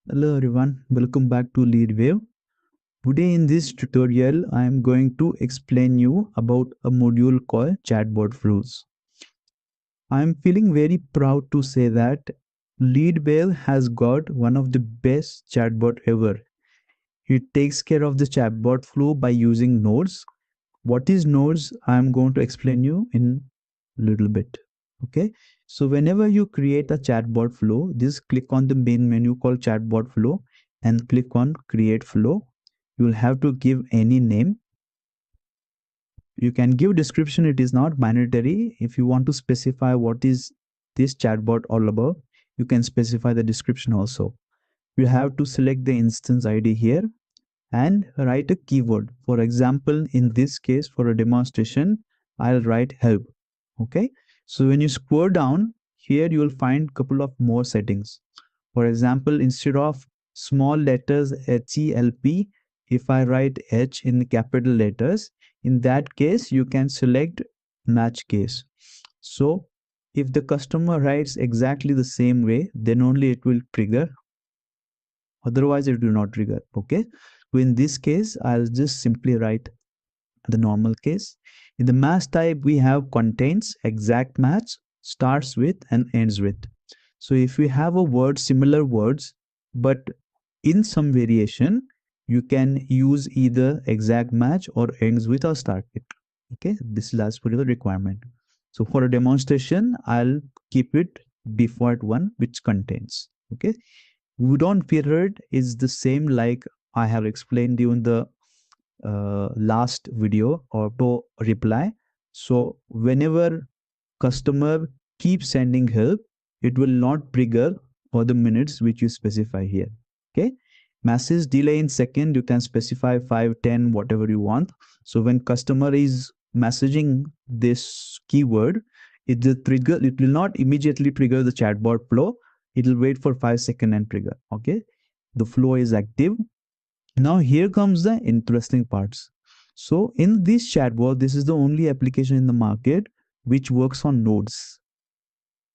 Hello everyone, welcome back to LeadWave. Today in this tutorial, I am going to explain you about a module called Chatbot Flows. I am feeling very proud to say that LeadWave has got one of the best chatbot ever. It takes care of the chatbot flow by using nodes. What is nodes? I am going to explain you in a little bit. Okay, so whenever you create a chatbot flow, just click on the main menu called Chatbot Flow and click on Create Flow. You will have to give any name. You can give description, it is not mandatory. If you want to specify what is this chatbot all about, you can specify the description also. You have to select the instance ID here and write a keyword. For example, in this case, for a demonstration, I'll write help. Okay, so when you scroll down here, you will find a couple of more settings. For example, instead of small letters HELP, if I write H in capital letters, in that case, you can select match case. So if the customer writes exactly the same way, then only it will trigger. Otherwise, it will not trigger. Okay. So in this case, I'll just simply write the normal case. In the match type, we have contains, exact match, starts with, and ends with. So if we have a word, similar words, but in some variation, you can use either exact match or ends with or start with. Okay, this is as per the requirement. So for a demonstration, I'll keep it default one, which contains. Okay, would on period is the same like I have explained you in the last video, auto reply. So whenever customer keeps sending help, it will not trigger for the minutes which you specify here. Okay, message delay in second, you can specify 5, 10, whatever you want. So when customer is messaging this keyword, it will not immediately trigger the chatbot flow. It will wait for 5 seconds and trigger. Okay, the flow is active. Now here comes the interesting parts. So in this chatbot, this is the only application in the market which works on nodes.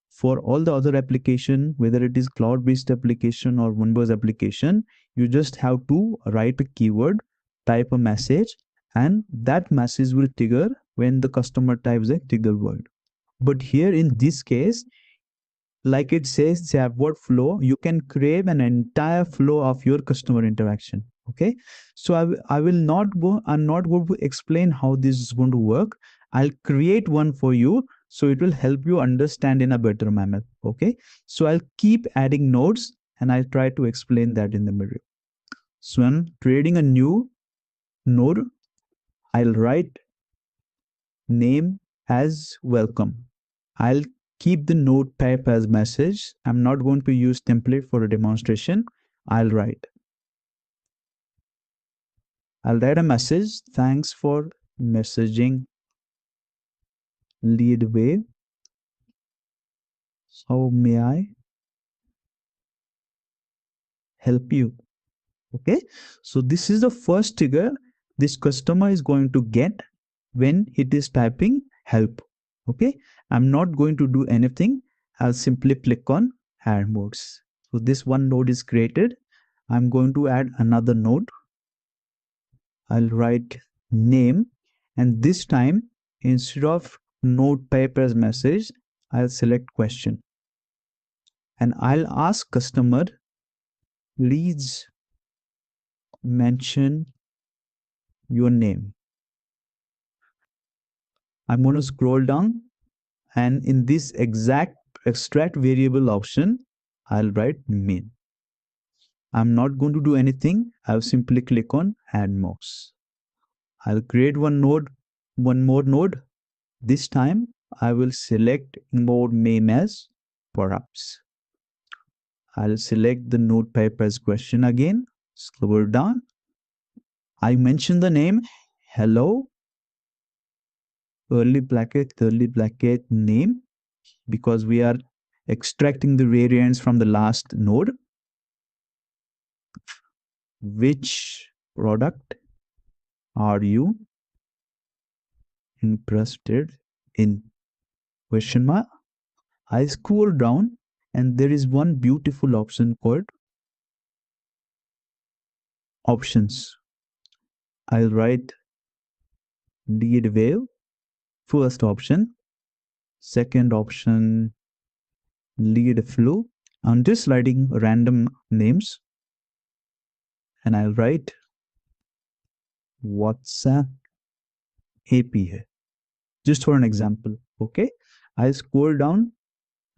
For all the other application, whether it is cloud-based application or Windows application, you just have to write a keyword, type a message, and that message will trigger when the customer types a trigger word. But here in this case, like it says chatbot flow, you can create an entire flow of your customer interaction. Okay, so I will not go, I'm not going to explain how this is going to work. I'll create one for you so it will help you understand in a better manner. Okay, so I'll keep adding nodes and I'll try to explain that in the middle. So I'm creating a new node. I'll write name as welcome. I'll keep the node type as message. I'm not going to use template for a demonstration. I'll write a message. Thanks for messaging lead wave. How may I help you? Okay. So this is the first trigger this customer is going to get when it is typing help. Okay. I'm not going to do anything. I'll simply click on add modes. So this one node is created. I'm going to add another node. I'll write name, and this time instead of node type as message, I'll select question and I'll ask customer, please mention your name. I'm going to scroll down, and in this exact extract variable option, I'll write main. I'm not going to do anything. I'll simply click on add mocks. I'll create one more node. This time I will select node name as perhaps. I'll select the node type as question again. Scroll down. I mention the name hello curly bracket name because we are extracting the variants from the last node. Which product are you interested in? Question mark. I scroll down and there is one beautiful option called options. I'll write lead wave, first option, second option, lead flow. I'm just writing random names and I'll write WhatsApp API just for an example. Okay, I'll scroll down,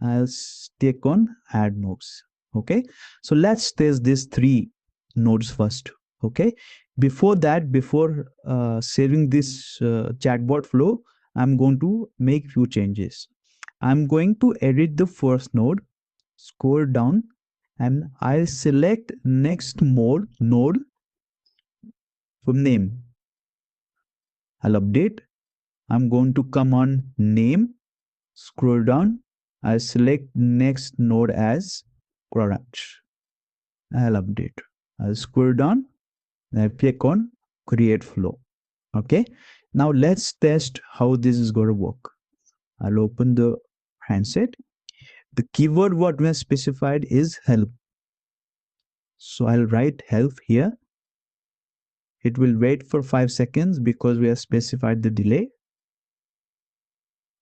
I'll stick on add nodes. Okay, so let's test these three nodes first. Okay, before that, before saving this chatbot flow, I'm going to make few changes. I'm going to edit the first node, scroll down, and I'll select next node from name. I'll update. I'm going to come on name, scroll down. I'll select next node as product. I'll update. I'll scroll down. I'll click on create flow. Okay. Now let's test how this is going to work. I'll open the handset. The keyword what we have specified is help. So I'll write help here. It will wait for 5 seconds because we have specified the delay.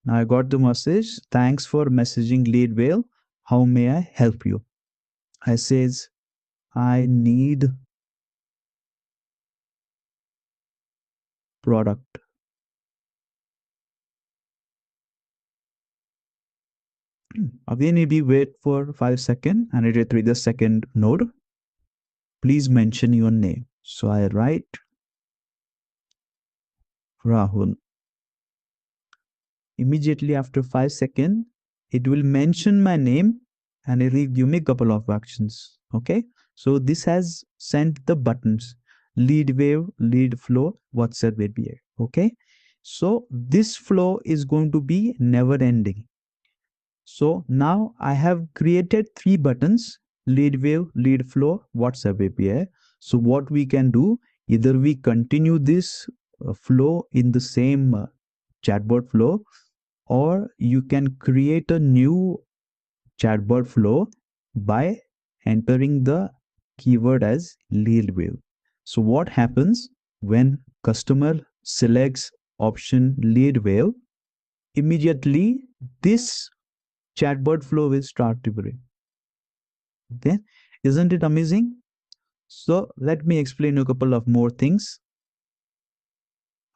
Now I got the message. Thanks for messaging lead whale. How may I help you? I says, I need product. Again, maybe wait for 5 seconds and it will read the second node. Please mention your name. So I write Rahul. Immediately after 5 seconds, it will mention my name and it will give me a couple of actions. Okay. So this has sent the buttons lead wave, lead flow, WhatsApp API. Okay. So this flow is going to be never ending. So now I have created three buttons lead wave, lead flow, WhatsApp API. So what we can do, either we continue this flow in the same chatbot flow, or you can create a new chatbot flow by entering the keyword as lead wave. So what happens when customer selects option lead wave, immediately this chatbot flow will start triggering. Okay, isn't it amazing? So let me explain a couple of more things.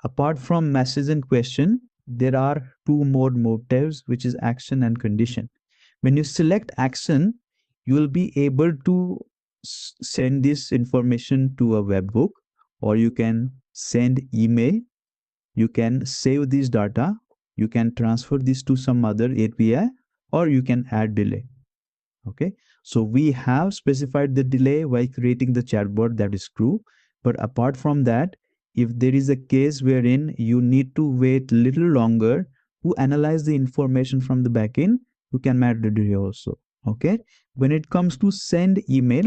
Apart from message and question, there are two more motives, which is action and condition. When you select action, you will be able to send this information to a webhook, or you can send email, you can save this data, you can transfer this to some other API, or you can add delay. Okay, so we have specified the delay while creating the chatbot, that is true. But apart from that, if there is a case wherein you need to wait a little longer to analyze the information from the backend, you can add the delay also. Okay, when it comes to send email,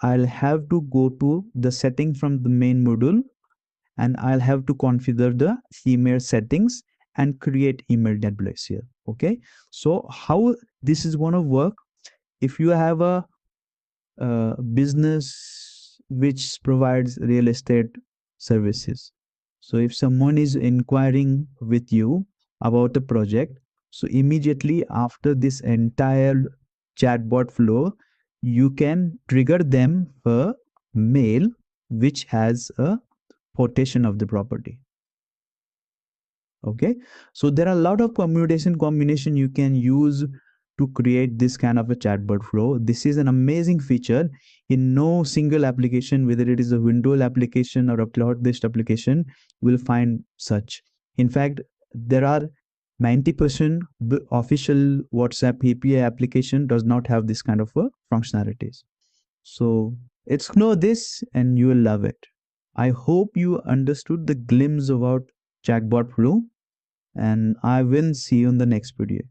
I'll have to go to the setting from the main module and I'll have to configure the email settings and create email templates here. Okay, so how this is going to work, if you have a business which provides real estate services, so if someone is inquiring with you about a project, so immediately after this entire chatbot flow, you can trigger them a mail which has a quotation of the property. Okay, so there are a lot of permutation combination you can use to create this kind of a chatbot flow. This is an amazing feature. In no single application, whether it is a Windows application or a cloud-based application, you will find such. In fact, there are 90% official WhatsApp API application does not have this kind of functionalities. So explore this and you will love it. I hope you understood the glimpse about chatbot flow, and I will see you in the next video.